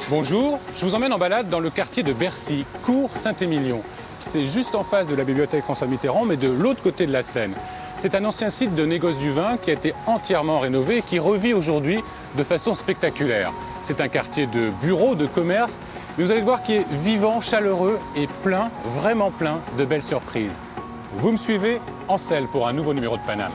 Bonjour, je vous emmène en balade dans le quartier de Bercy, cours Saint-Émilion. C'est juste en face de la bibliothèque François Mitterrand, mais de l'autre côté de la Seine. C'est un ancien site de négoce du vin qui a été entièrement rénové et qui revit aujourd'hui de façon spectaculaire. C'est un quartier de bureaux, de commerce, mais vous allez voir qu'il est vivant, chaleureux et plein, vraiment plein de belles surprises. Vous me suivez en selle pour un nouveau numéro de Paname.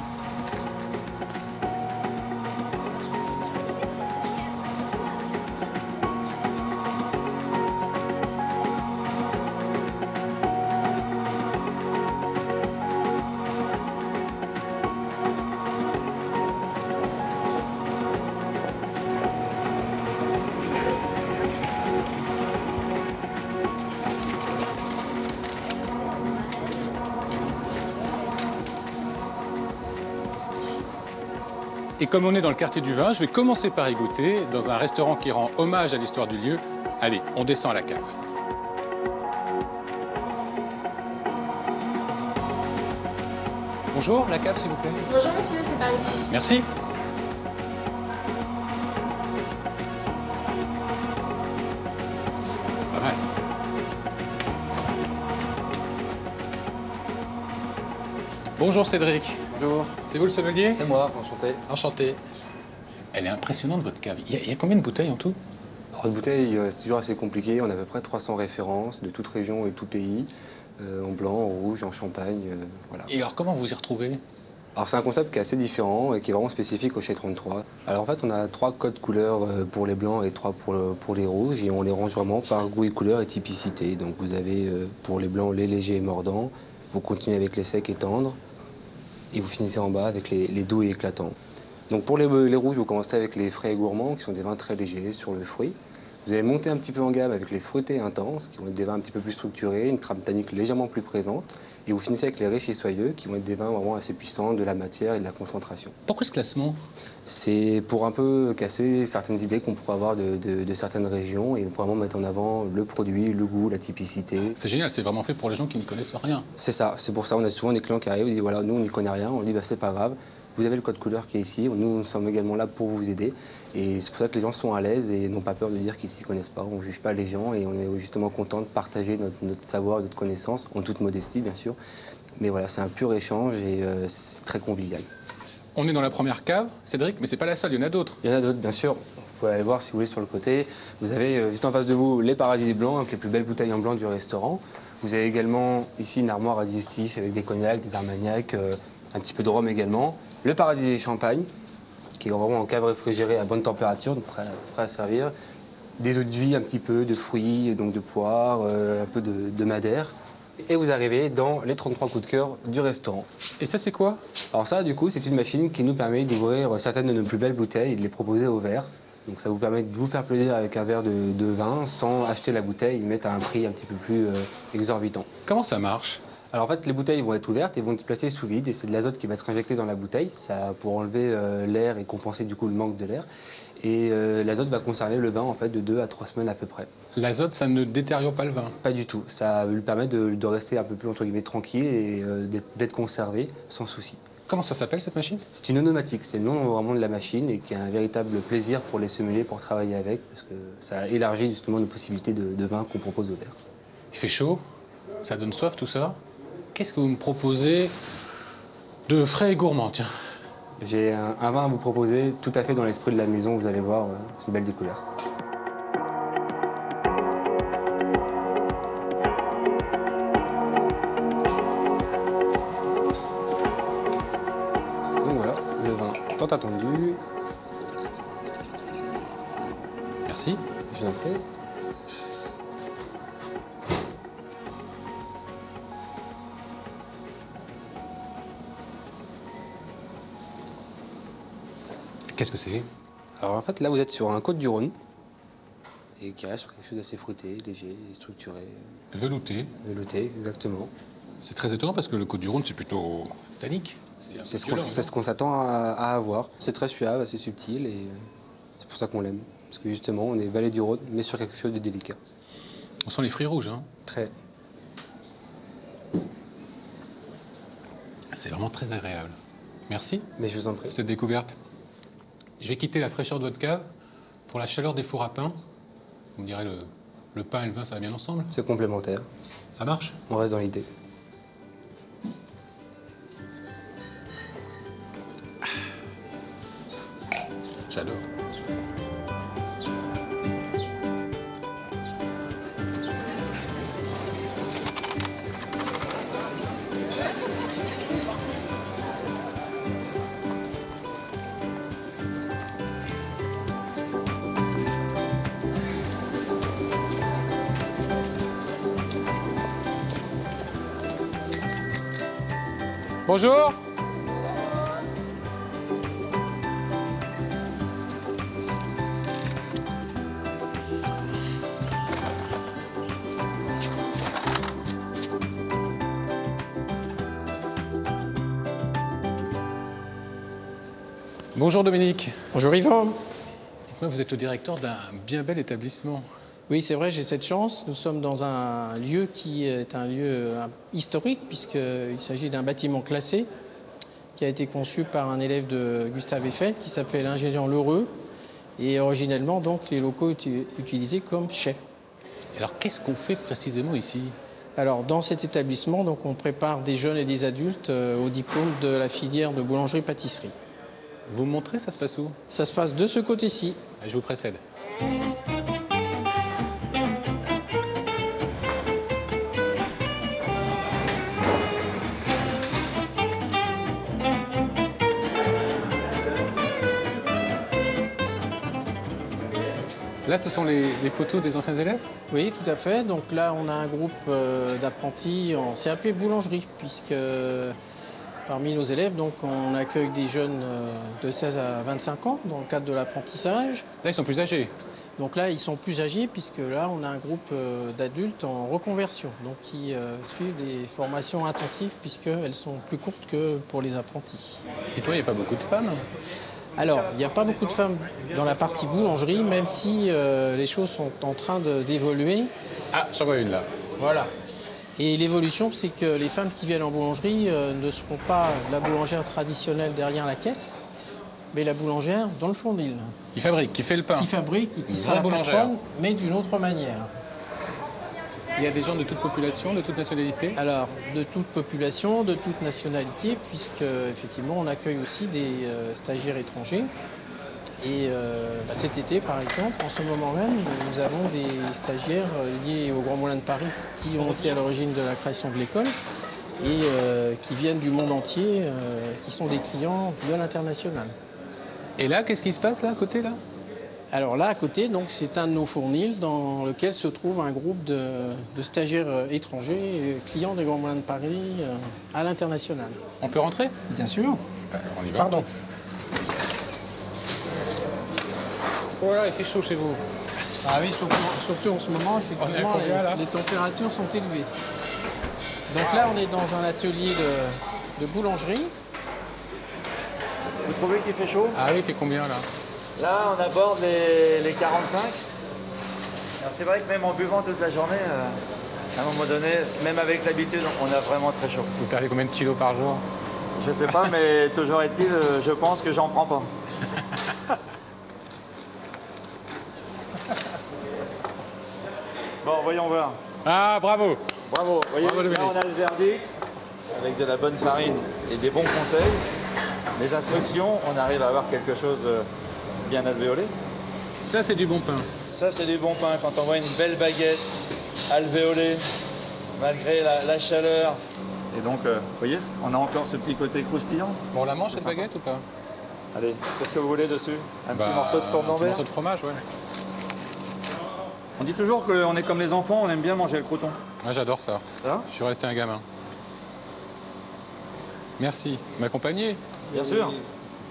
Et comme on est dans le quartier du vin, je vais commencer par y goûter dans un restaurant qui rend hommage à l'histoire du lieu. Allez, on descend à la cave. Bonjour, la cave s'il vous plaît. Bonjour monsieur, c'est par ici. Merci. Pas mal. Bonjour Cédric. Bonjour, C'est vous le sommelier? c'est moi, enchanté. Enchanté. Elle est impressionnante votre cave. Il y a combien de bouteilles en tout? Alors, une bouteille, c'est toujours assez compliqué. On a à peu près 300 références de toute région et tout pays, en blanc, en rouge, en champagne, voilà. Et alors comment vous y retrouvez? Alors c'est un concept qui est assez différent et qui est vraiment spécifique au Chez 33. Alors en fait, on a 3 codes couleurs pour les blancs et 3 pour les rouges et on les range vraiment par goût et couleur et typicité. Donc vous avez pour les blancs les légers et mordants, vous continuez avec les secs et tendres et vous finissez en bas avec les doux et éclatants. Donc pour les rouges, vous commencez avec les frais et gourmands qui sont des vins très légers sur le fruit. Vous allez monter un petit peu en gamme avec les fruités intenses, qui vont être des vins un petit peu plus structurés, une trame tannique légèrement plus présente. Et vous finissez avec les riches et soyeux, qui vont être des vins vraiment assez puissants, de la matière et de la concentration. Pourquoi ce classement? C'est pour un peu casser certaines idées qu'on pourrait avoir de certaines régions et vraiment mettre en avant le produit, le goût, la typicité. C'est génial, c'est vraiment fait pour les gens qui ne connaissent rien. C'est ça, c'est pour ça on a souvent des clients qui arrivent et disent voilà, nous on n'y connaît rien, on dit bah, c'est pas grave. Vous avez le code couleur qui est ici, nous sommes également là pour vous aider. Et c'est pour ça que les gens sont à l'aise et n'ont pas peur de dire qu'ils ne s'y connaissent pas. On ne juge pas les gens et on est justement content de partager notre savoir, notre connaissance, en toute modestie bien sûr. Mais voilà, c'est un pur échange et c'est très convivial. On est dans la première cave, Cédric, mais c'est pas la seule, il y en a d'autres. Il y en a d'autres bien sûr. Vous pouvez aller voir si vous voulez sur le côté. Vous avez juste en face de vous les Paradis blancs avec les plus belles bouteilles en blanc du restaurant. Vous avez également ici une armoire à digestif avec des cognacs, des armagnacs, un petit peu de rhum également. Le Paradis des champagnes, qui est vraiment en cave réfrigérée à bonne température, donc prêt à servir. Des eaux de vie un petit peu, de fruits, donc de poire, un peu de madère. Et vous arrivez dans les 33 coups de cœur du restaurant. Et ça c'est quoi? Alors ça, du coup, c'est une machine qui nous permet d'ouvrir certaines de nos plus belles bouteilles et de les proposer au verre. Donc ça vous permet de vous faire plaisir avec un verre de vin sans acheter la bouteille et mettre à un prix un petit peu plus exorbitant. Comment ça marche? Alors en fait, les bouteilles vont être ouvertes et vont être placées sous vide et c'est de l'azote qui va être injecté dans la bouteille, ça pour enlever l'air et compenser du coup le manque de l'air. Et l'azote va conserver le vin en fait de 2 à 3 semaines à peu près. L'azote, ça ne détériore pas le vin? Pas du tout, ça lui permet de rester un peu plus entre guillemets tranquille et d'être conservé sans souci. Comment ça s'appelle cette machine? C'est une onomatique, c'est le nom vraiment de la machine et qui a un véritable plaisir pour les sommeliers pour travailler avec parce que ça élargit justement nos possibilités de vin qu'on propose au verre. Il fait chaud, ça donne soif tout ça. Qu'est-ce que vous me proposez de frais et gourmand, tiens? J'ai un vin à vous proposer tout à fait dans l'esprit de la maison, vous allez voir, c'est une belle découverte. Donc voilà, le vin tant attendu. Merci. Je vous en prie. Qu'est-ce que c'est? Alors en fait là vous êtes sur un Côte-du-Rhône et qui reste sur quelque chose d'assez fruité, léger, structuré, Velouté. velouté exactement. C'est très étonnant parce que le Côte-du-Rhône, c'est plutôt tannique. C'est ce qu'on s'attend à avoir. C'est très suave, assez subtil et c'est pour ça qu'on l'aime. Parce que justement on est vallée du Rhône mais sur quelque chose de délicat. On sent les fruits rouges, hein. Très. C'est vraiment très agréable. Merci Mais je vous en prie. pour cette découverte. Je vais quitter la fraîcheur de votre cave pour la chaleur des fours à pain Vous me direz, le pain et le vin, ça va bien ensemble? C'est complémentaire. Ça marche? On reste dans l'idée. J'adore. Bonjour. Bonjour Dominique. Bonjour Yvan. Dites-moi, vous êtes le directeur d'un bien bel établissement. Oui, c'est vrai, j'ai cette chance. Nous sommes dans un lieu qui est un lieu historique, puisqu'il s'agit d'un bâtiment classé qui a été conçu par un élève de Gustave Eiffel qui s'appelle Ingénieur Lheureux. Et originellement, donc, les locaux étaient utilisés comme chais. Alors, qu'est-ce qu'on fait précisément ici? Alors, dans cet établissement, donc, on prépare des jeunes et des adultes au diplôme de la filière de boulangerie-pâtisserie. Vous me montrez, ça se passe où? Ça se passe de ce côté-ci. Je vous précède. Là, ce sont les photos des anciens élèves? Oui, tout à fait. Donc là, on a un groupe d'apprentis en CAP boulangerie, puisque parmi nos élèves, donc, on accueille des jeunes de 16 à 25 ans dans le cadre de l'apprentissage. Là, ils sont plus âgés. Donc là, ils sont plus âgés, puisque là, on a un groupe d'adultes en reconversion, donc qui suivent des formations intensives, puisqu'elles sont plus courtes que pour les apprentis. Dites-moi, il n'y a pas beaucoup de femmes? Alors, il n'y a pas beaucoup de femmes dans la partie boulangerie, même si les choses sont en train d'évoluer. Ah, j'en vois une là. Voilà. Et l'évolution, c'est que les femmes qui viennent en boulangerie ne seront pas la boulangère traditionnelle derrière la caisse, mais la boulangère dans le fournil. Qui fabrique, qui fait le pain. Qui fabrique et qui Une sera la vraie boulangère. patronne, mais d'une autre manière. Il y a des gens de toute population, de toute nationalité? Alors, de toute population, de toute nationalité, puisque effectivement, on accueille aussi des stagiaires étrangers. Et cet été, par exemple, en ce moment même, nous avons des stagiaires liés au Grand Moulin de Paris qui ont été à l'origine de la création de l'école et qui viennent du monde entier, qui sont des clients de l'international. Et là, qu'est-ce qui se passe là, à côté là? Alors là, à côté, donc, c'est un de nos fournils dans lequel se trouve un groupe de stagiaires étrangers, clients des Grands Moulins de Paris à l'international. On peut rentrer? Bien sûr. On y va. Pardon. Oh là, il fait chaud chez vous. Ah oui, surtout en ce moment, effectivement, combien, là les températures sont élevées. Donc là, on est dans un atelier de boulangerie. Vous trouvez qu'il fait chaud? Ah oui, il fait combien là? Là, on aborde les 45. Alors c'est vrai que même en buvant toute la journée, à un moment donné, même avec l'habitude, on a vraiment très chaud. Vous perdez combien de kilos par jour? Je sais pas, mais toujours est-il, je pense que j'en prends pas. Bon, voyons voir. Ah, bravo! Bravo. Voyez, Bravo, là, Dominique. on a le verdict avec de la bonne farine et des bons conseils. Les instructions, on arrive à avoir quelque chose de bien alvéolé. Ça, c'est du bon pain. Ça, c'est du bon pain. Quand on voit une belle baguette alvéolée, malgré la chaleur. Et donc, vous voyez, on a encore ce petit côté croustillant. Bon, on la mange C'est cette sympa. baguette ou pas? Allez, qu'est-ce que vous voulez dessus? Un petit morceau de Un petit fourme morceau de fromage, ouais. On dit toujours qu'on est comme les enfants, on aime bien manger le croûton. Moi, j'adore ça. Ça va? Je suis resté un gamin. Merci. M'accompagner? Bien sûr.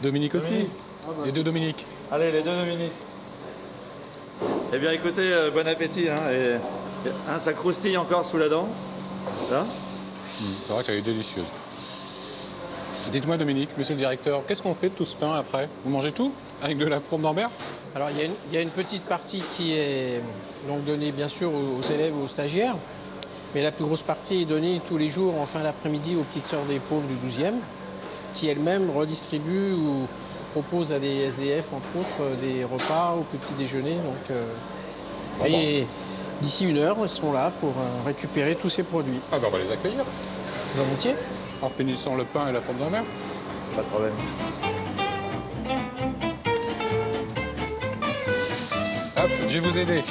Dominique aussi? Dominique. Les deux Dominique. Allez, les deux Dominique. Eh bien, écoutez, bon appétit. Ça croustille encore sous la dent. Là. C'est vrai qu'elle est délicieuse. Dites-moi, Dominique, monsieur le directeur, qu'est-ce qu'on fait de tout ce pain après? Vous mangez tout? Avec de la fourme d'Ambert? Alors, il y a une petite partie qui est donc donnée, bien sûr, aux élèves ou aux stagiaires. Mais la plus grosse partie est donnée tous les jours en fin d'après-midi aux petites sœurs des pauvres du 12e, qui elles-mêmes redistribuent ou proposent à des SDF, entre autres, des repas au petit déjeuner. Donc, Et d'ici 1 heure, ils seront là pour récupérer tous ces produits. Ah ben on va les accueillir. Volontiers. En finissant le pain et la fonte de mer. Pas de problème. Hop, je vais vous aider.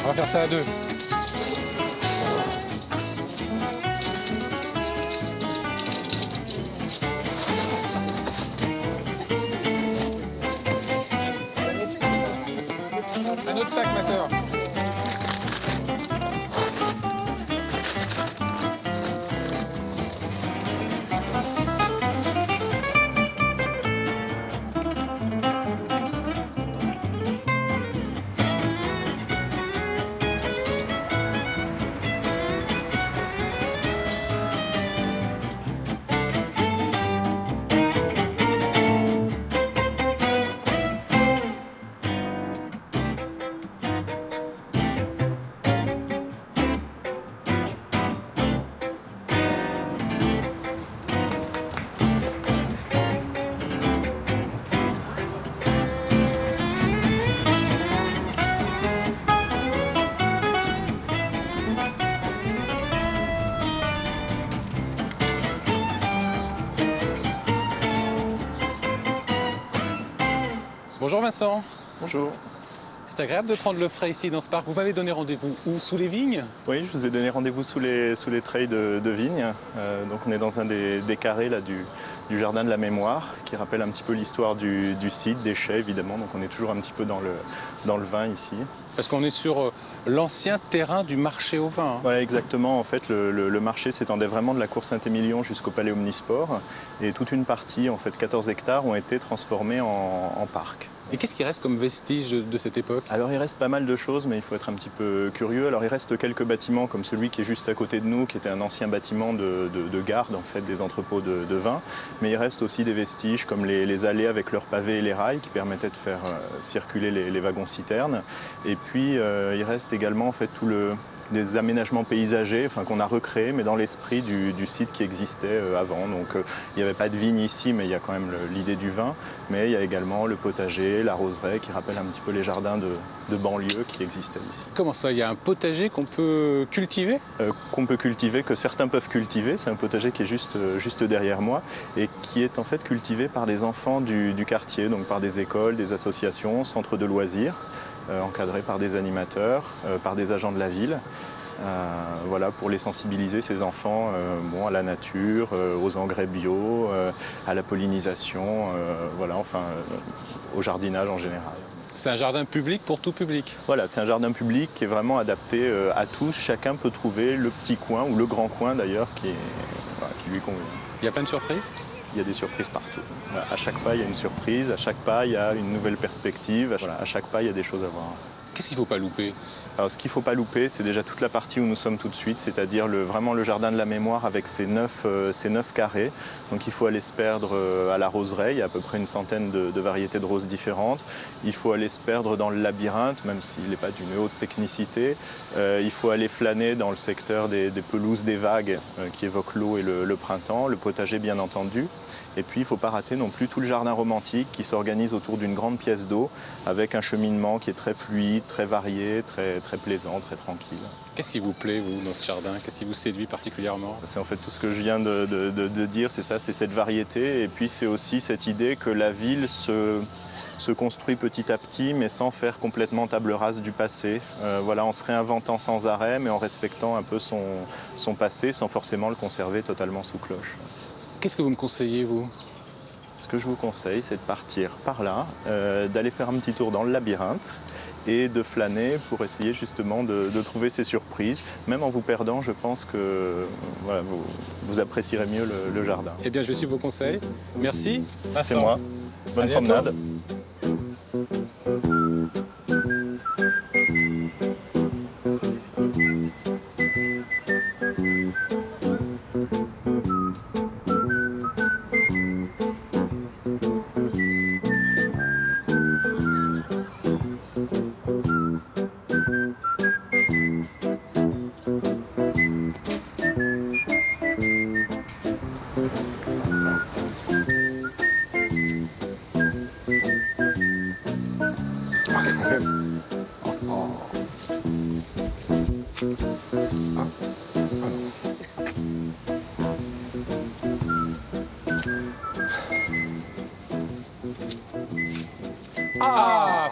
On va faire ça à 2. Un autre sac, ma sœur. Bonjour Vincent. Bonjour. C'est agréable de prendre le frais ici dans ce parc. Vous m'avez donné rendez-vous où? Sous les vignes? Oui, je vous ai donné rendez-vous sous les treilles de vignes. Donc on est dans un des carrés là, du jardin de la mémoire qui rappelle un petit peu l'histoire du site, des chais évidemment. Donc on est toujours un petit peu dans le vin ici. Parce qu'on est sur l'ancien terrain du marché au vin. Hein. Voilà, exactement. En fait, le marché s'étendait vraiment de la cour Saint-Émilion jusqu'au palais Omnisport. Et toute une partie, en fait 14 hectares, ont été transformés en parc. Et qu'est-ce qui reste comme vestige de cette époque? Alors il reste pas mal de choses, mais il faut être un petit peu curieux. Alors il reste quelques bâtiments comme celui qui est juste à côté de nous, qui était un ancien bâtiment de garde en fait, des entrepôts de vin. Mais il reste aussi des vestiges comme les allées avec leurs pavés et les rails qui permettaient de faire circuler les wagons-citernes. Et puis il reste également en fait des aménagements paysagers qu'on a recréés, mais dans l'esprit du site qui existait avant. Donc il n'y avait pas de vigne ici, mais il y a quand même l'idée du vin. Mais il y a également le potager, la roseraie, qui rappelle un petit peu les jardins de banlieue qui existaient ici. Comment ça? Il y a un potager qu'on peut cultiver? Qu'on peut cultiver, que certains peuvent cultiver. C'est un potager qui est juste derrière moi et qui est en fait cultivé par des enfants du quartier, donc par des écoles, des associations, centres de loisirs, encadrés par des animateurs, par des agents de la ville. Voilà, pour les sensibiliser, ces enfants, à la nature, aux engrais bio, à la pollinisation, au jardinage en général. C'est un jardin public pour tout public? Voilà, c'est un jardin public qui est vraiment adapté à tous. Chacun peut trouver le petit coin, ou le grand coin d'ailleurs, qui lui convient. Il y a plein de surprises? Il y a des surprises partout. Voilà, à chaque pas, il y a une surprise. À chaque pas, il y a une nouvelle perspective. Voilà, à chaque pas, il y a des choses à voir. Qu'est-ce qu'il ne faut pas louper? Alors, ce qu'il ne faut pas louper, c'est déjà toute la partie où nous sommes tout de suite, c'est-à-dire vraiment le jardin de la mémoire avec ses 9 carrés. Donc il faut aller se perdre à la roseraie, il y a à peu près une centaine de variétés de roses différentes. Il faut aller se perdre dans le labyrinthe, même s'il n'est pas d'une haute technicité. Il faut aller flâner dans le secteur des pelouses des vagues qui évoquent l'eau et le printemps, le potager bien entendu. Et puis il ne faut pas rater non plus tout le jardin romantique qui s'organise autour d'une grande pièce d'eau avec un cheminement qui est très fluide, très varié, très plaisant, très tranquille. Qu'est-ce qui vous plaît, vous, dans ce jardin? Qu'est-ce qui vous séduit particulièrement? C'est en fait tout ce que je viens de dire, c'est ça, c'est cette variété. Et puis c'est aussi cette idée que la ville se construit petit à petit, mais sans faire complètement table rase du passé. En se réinventant sans arrêt, mais en respectant un peu son passé, sans forcément le conserver totalement sous cloche. Qu'est-ce que vous me conseillez, vous? Ce que je vous conseille, c'est de partir par là, d'aller faire un petit tour dans le labyrinthe et de flâner pour essayer justement de trouver ces surprises. Même en vous perdant, je pense que vous apprécierez mieux le jardin. Eh bien, je vais suivre vos conseils. Merci. C'est moi. Bonne promenade.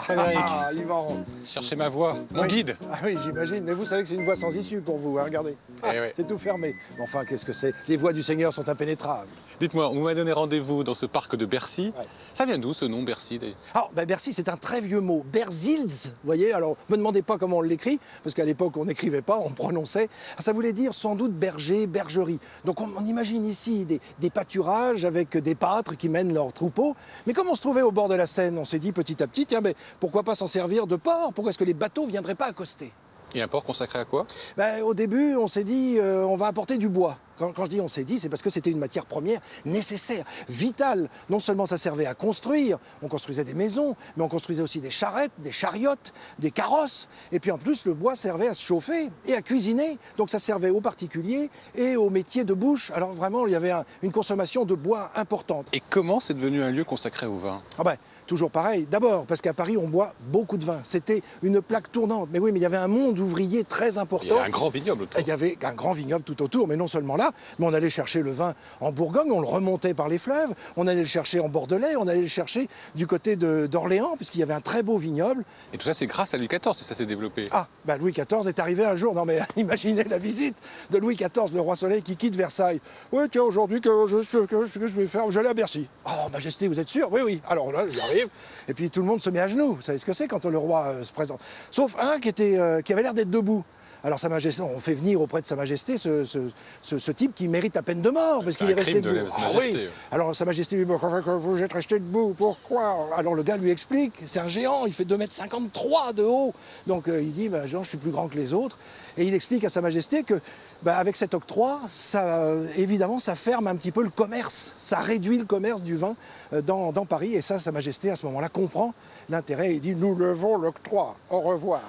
Frédéric, Yvan. cherchez ma voix, mon Oui. guide. Ah oui, j'imagine. Mais vous savez que c'est une voie sans issue pour vous, hein, regardez. Eh oui. C'est tout fermé. Mais enfin, qu'est-ce que c'est? Les voies du Seigneur sont impénétrables. Dites-moi, vous m'avez donné rendez-vous dans ce parc de Bercy. Ouais. Ça vient d'où ce nom, Bercy d'ailleurs? Alors, Bercy, c'est un très vieux mot. Berzils, vous voyez. Alors, me demandez pas comment on l'écrit, parce qu'à l'époque, on n'écrivait pas, on prononçait. Ça voulait dire sans doute berger, bergerie. Donc, on imagine ici des pâturages avec des pâtres qui mènent leurs troupeaux. Mais comme on se trouvait au bord de la Seine, on s'est dit petit à petit, tiens, mais pourquoi pas s'en servir de port? Pourquoi est-ce que les bateaux ne viendraient pas accoster? Et un port consacré à quoi? Au début, on s'est dit, on va apporter du bois. Quand je dis on s'est dit, c'est parce que c'était une matière première nécessaire, vitale. Non seulement ça servait à construire, on construisait des maisons, mais on construisait aussi des charrettes, des chariotes, des carrosses. Et puis en plus, le bois servait à se chauffer et à cuisiner. Donc ça servait aux particuliers et aux métiers de bouche. Alors vraiment, il y avait une consommation de bois importante. Et comment c'est devenu un lieu consacré au vin? Toujours pareil. D'abord, parce qu'à Paris, on boit beaucoup de vin. C'était une plaque tournante. Mais oui, mais il y avait un monde ouvrier très important. Il y a un grand vignoble autour. Il y avait un grand vignoble tout autour, mais non seulement là, mais on allait chercher le vin en Bourgogne, on le remontait par les fleuves, on allait le chercher en Bordelais, on allait le chercher du côté d'Orléans, puisqu'il y avait un très beau vignoble. Et tout ça, c'est grâce à Louis XIV si ça s'est développé. Louis XIV est arrivé un jour. Non mais imaginez la visite de Louis XIV, le roi Soleil qui quitte Versailles. Oui, tiens, aujourd'hui, que je vais faire? J'allais à Bercy. Oh, Majesté, vous êtes sûr? Oui, oui. Alors là, j'arrive. Et puis tout le monde se met à genoux. Vous savez ce que c'est quand le roi se présente? Sauf un qui avait l'air d'être debout. Alors Sa Majesté, on fait venir auprès de Sa Majesté ce type qui mérite la peine de mort parce qu'il est resté debout. Oui. Alors Sa Majesté lui dit, vous êtes resté debout, pourquoi? Alors le gars lui explique, c'est un géant, il fait 2,53 m de haut. Donc il dit, Jean, je suis plus grand que les autres. Et il explique à Sa Majesté que avec cet octroi, évidemment, ça ferme un petit peu le commerce. Ça réduit le commerce du vin dans Paris. Et ça, Sa Majesté, à ce moment-là, comprend l'intérêt. Il dit, nous levons l'octroi, au revoir.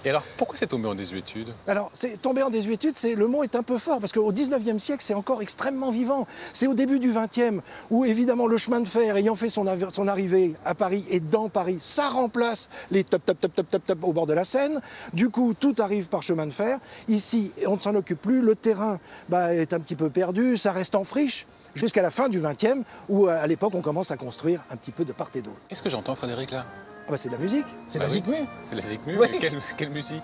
Et alors, pourquoi c'est tombé en désuétude? Alors, c'est tombé en désuétude, le mot est un peu fort, parce qu'au 19e siècle, c'est encore extrêmement vivant. C'est au début du 20e, où évidemment le chemin de fer, ayant fait son arrivée à Paris et dans Paris, ça remplace les top au bord de la Seine. Du coup, tout arrive par chemin de fer. Ici, on ne s'en occupe plus, le terrain est un petit peu perdu, ça reste en friche, jusqu'à la fin du 20e, où à l'époque, on commence à construire un petit peu de part et d'autre. Qu'est-ce que j'entends, Frédéric, là? C'est de la musique, c'est de la zikmu. C'est la zikmu? Oui. Quelle musique?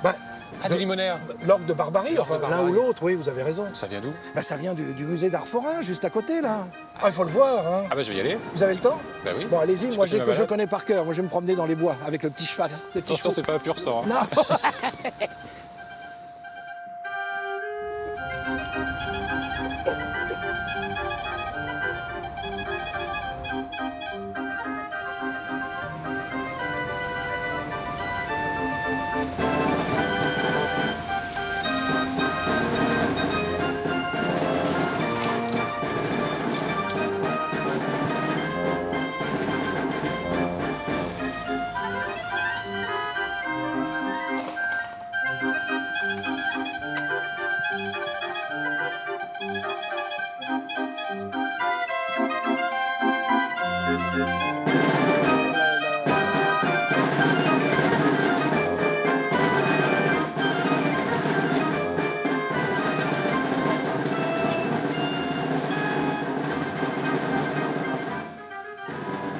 De Limonaire. L'orgue de Barbarie, enfin l'un ou l'autre, oui, vous avez raison. Ça vient d'où? Ça vient du musée d'art forain, juste à côté, là. Il faut le voir, hein. Je vais y aller. Vous avez le temps? Oui. Bon, allez-y, moi je connais connais par cœur. Moi je vais me promener dans les bois avec le petit cheval. Attention, c'est pas un pur sang. Non.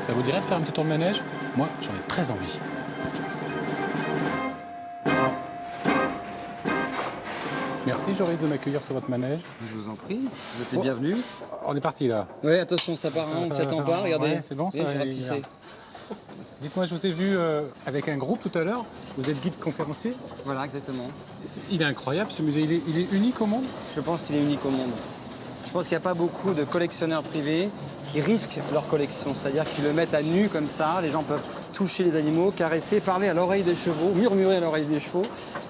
Ça vous dirait de faire un petit tour de manège? Moi, j'en ai très envie. Merci Joris de m'accueillir sur votre manège. Je vous en prie, vous êtes les bienvenus. On est parti là. Oui, attention, ça part, on ne s'y attend pas, regardez. Ouais, c'est bon, ça va. Dites-moi, je vous ai vu avec un groupe tout à l'heure. Vous êtes guide conférencier. Voilà, exactement. Il est incroyable ce musée, il est unique au monde. Je pense qu'il est unique au monde. Je pense qu'il n'y a pas beaucoup de collectionneurs privés qui risquent leur collection. C'est-à-dire qu'ils le mettent à nu comme ça, les gens peuvent toucher les animaux, caresser, parler à l'oreille des chevaux, murmurer à l'oreille des chevaux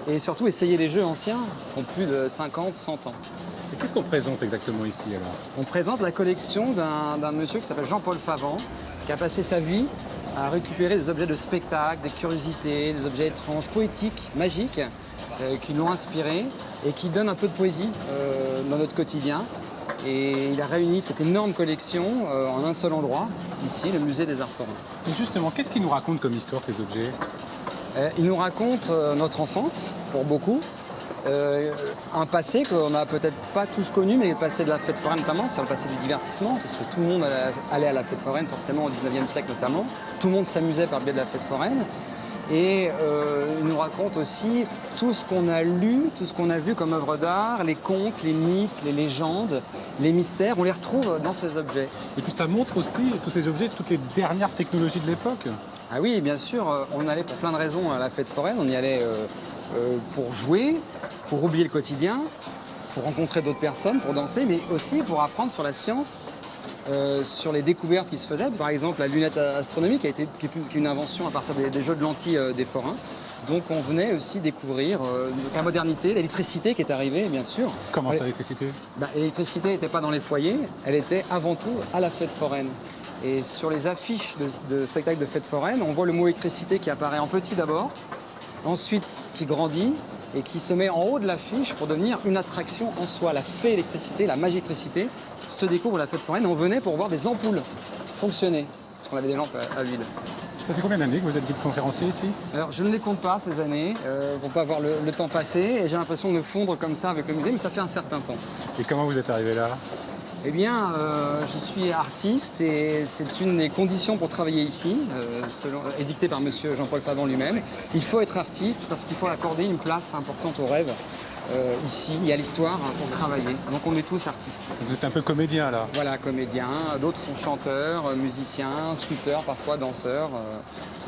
et surtout essayer les jeux anciens qui ont plus de 50, 100 ans. Et qu'est-ce qu'on présente exactement ici alors? On présente la collection d'un monsieur qui s'appelle Jean-Paul Favant, qui a passé sa vie à récupérer des objets de spectacle, des curiosités, des objets étranges, poétiques, magiques, qui l'ont inspiré et qui donnent un peu de poésie dans notre quotidien. Et il a réuni cette énorme collection en un seul endroit, ici, le musée des Arts forains. Et justement, qu'est-ce qu'il nous raconte comme histoire ces objets? Il nous raconte notre enfance, pour beaucoup, un passé qu'on n'a peut-être pas tous connu, mais le passé de la fête foraine notamment, c'est le passé du divertissement, parce que tout le monde allait à la fête foraine, forcément au 19e siècle notamment. Tout le monde s'amusait par le biais de la fête foraine. Et il nous raconte aussi tout ce qu'on a lu, tout ce qu'on a vu comme œuvre d'art, les contes, les mythes, les légendes, les mystères, on les retrouve dans ces objets. Et puis ça montre aussi, tous ces objets, toutes les dernières technologies de l'époque. Ah oui, bien sûr, on allait pour plein de raisons à la fête foraine, on y allait pour jouer, pour oublier le quotidien, pour rencontrer d'autres personnes, pour danser, mais aussi pour apprendre sur la science, sur les découvertes qui se faisaient. Par exemple, la lunette astronomique qui est une invention à partir des jeux de lentilles des forains. Donc on venait aussi découvrir la modernité, l'électricité qui est arrivée, bien sûr. Comment ça, l'électricité? L'électricité n'était pas dans les foyers, elle était avant tout à la fête foraine. Et sur les affiches de spectacles de fête foraine, on voit le mot électricité qui apparaît en petit d'abord, ensuite qui grandit et qui se met en haut de l'affiche pour devenir une attraction en soi. La fée électricité, la magétricité se découvre à la fête foraine. On venait pour voir des ampoules fonctionner, parce qu'on avait des lampes à l'huile. Ça fait combien d'années que vous êtes guide conférencier ici? Alors je ne les compte pas ces années, pour pas voir le temps passer, et j'ai l'impression de fondre comme ça avec le musée, mais ça fait un certain temps. Et comment vous êtes arrivé là? Eh bien, je suis artiste et c'est une des conditions pour travailler ici, édictée par monsieur Jean-Paul Favant lui-même. Il faut être artiste parce qu'il faut accorder une place importante au rêve ici et à l'histoire pour travailler. Donc on est tous artistes. Vous êtes un peu comédien là? Voilà, comédiens, d'autres sont chanteurs, musiciens, sculpteurs, parfois danseurs.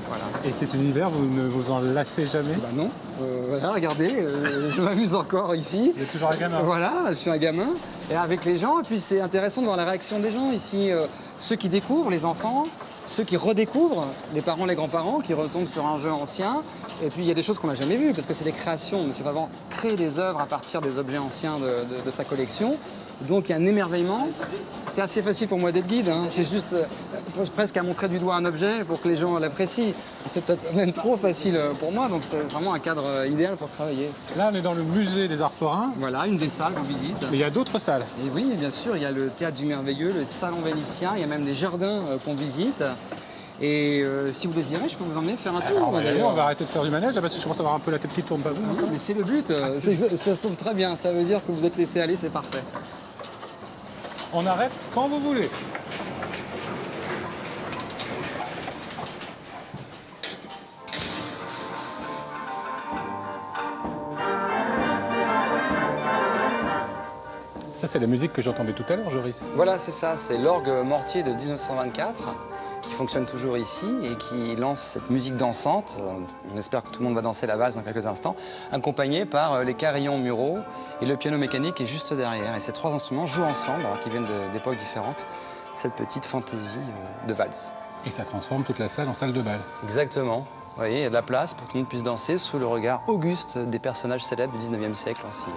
Voilà. Et cet univers, vous ne vous en lassez jamais? Bah non, voilà, regardez, je m'amuse encore ici. Vous êtes toujours un gamin? Voilà, je suis un gamin, et avec les gens, et puis c'est intéressant de voir la réaction des gens ici. Ceux qui découvrent, les enfants, ceux qui redécouvrent, les parents, les grands-parents, qui retombent sur un jeu ancien. Et puis il y a des choses qu'on n'a jamais vues, parce que c'est des créations. M. Favant crée des œuvres à partir des objets anciens de sa collection. Donc il y a un émerveillement. C'est assez facile pour moi d'être guide. Hein. J'ai juste presque à montrer du doigt un objet pour que les gens l'apprécient. C'est peut-être même trop facile pour moi, donc c'est vraiment un cadre idéal pour travailler. Là, on est dans le musée des Arts Forains. Voilà, une des salles qu'on visite. Mais il y a d'autres salles. Et oui, bien sûr, il y a le théâtre du merveilleux, le salon vénitien, il y a même des jardins qu'on visite. Et si vous désirez, je peux vous emmener faire un tour. On va arrêter de faire du manège là, parce que je commence à avoir un peu la tête qui tourne, pas vous? Oui, mais c'est le but, ça tombe très bien, ça veut dire que vous êtes laissé aller, c'est parfait. On arrête quand vous voulez. Ça, c'est la musique que j'entendais tout à l'heure, Joris. Voilà, c'est ça, c'est l'orgue mortier de 1924 qui fonctionne toujours ici et qui lance cette musique dansante. On espère que tout le monde va danser la valse dans quelques instants, accompagné par les carillons muraux et le piano mécanique qui est juste derrière. Et ces trois instruments jouent ensemble, alors qu'ils viennent d'époques différentes, cette petite fantaisie de valse. Et ça transforme toute la salle en salle de bal. Exactement. Vous voyez, il y a de la place pour que tout le monde puisse danser sous le regard auguste des personnages célèbres du 19e siècle aussi.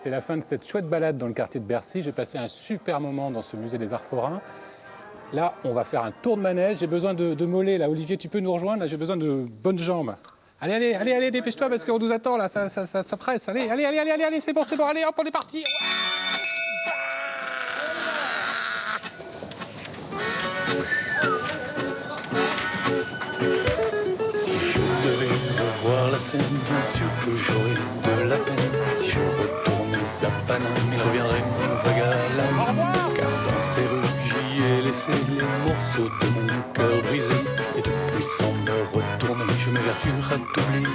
C'est la fin de cette chouette balade dans le quartier de Bercy. J'ai passé un super moment dans ce musée des Arts Forains. Là, on va faire un tour de manège. J'ai besoin de mollets. Là, Olivier, tu peux nous rejoindre? Là, j'ai besoin de bonnes jambes. Allez, dépêche-toi parce qu'on nous attend là. Ça presse. Allez, c'est bon, allez, hop, on est parti. Si je devais revoir la scène, bien sûr que j'aurais de la peine. Si je retournais sa Paname, il reviendrait mon vague à l'âme. Car dans ces rues, j'y ai laissé les morceaux de mon cœur brisé. Et depuis, sans me retourner, je m'évertue à t'oublier.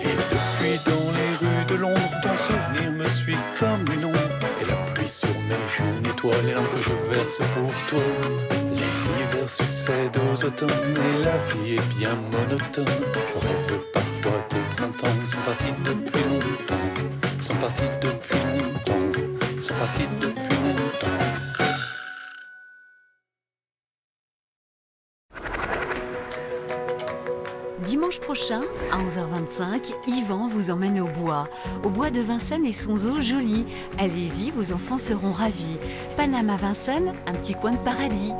Et depuis, dans les rues de Londres, ton souvenir me suit comme une toi les larmes que je verse pour toi. Les hivers succèdent aux automnes et la vie est bien monotone. Je rêve parfois de printemps, ils sont partis depuis longtemps. Ils sont partis depuis longtemps. Ils sont partis depuis longtemps. Dimanche prochain, à 11h25, Yvan vous emmène au bois de Vincennes et son zoo joli. Allez-y, vos enfants seront ravis. Paname à Vincennes, un petit coin de paradis.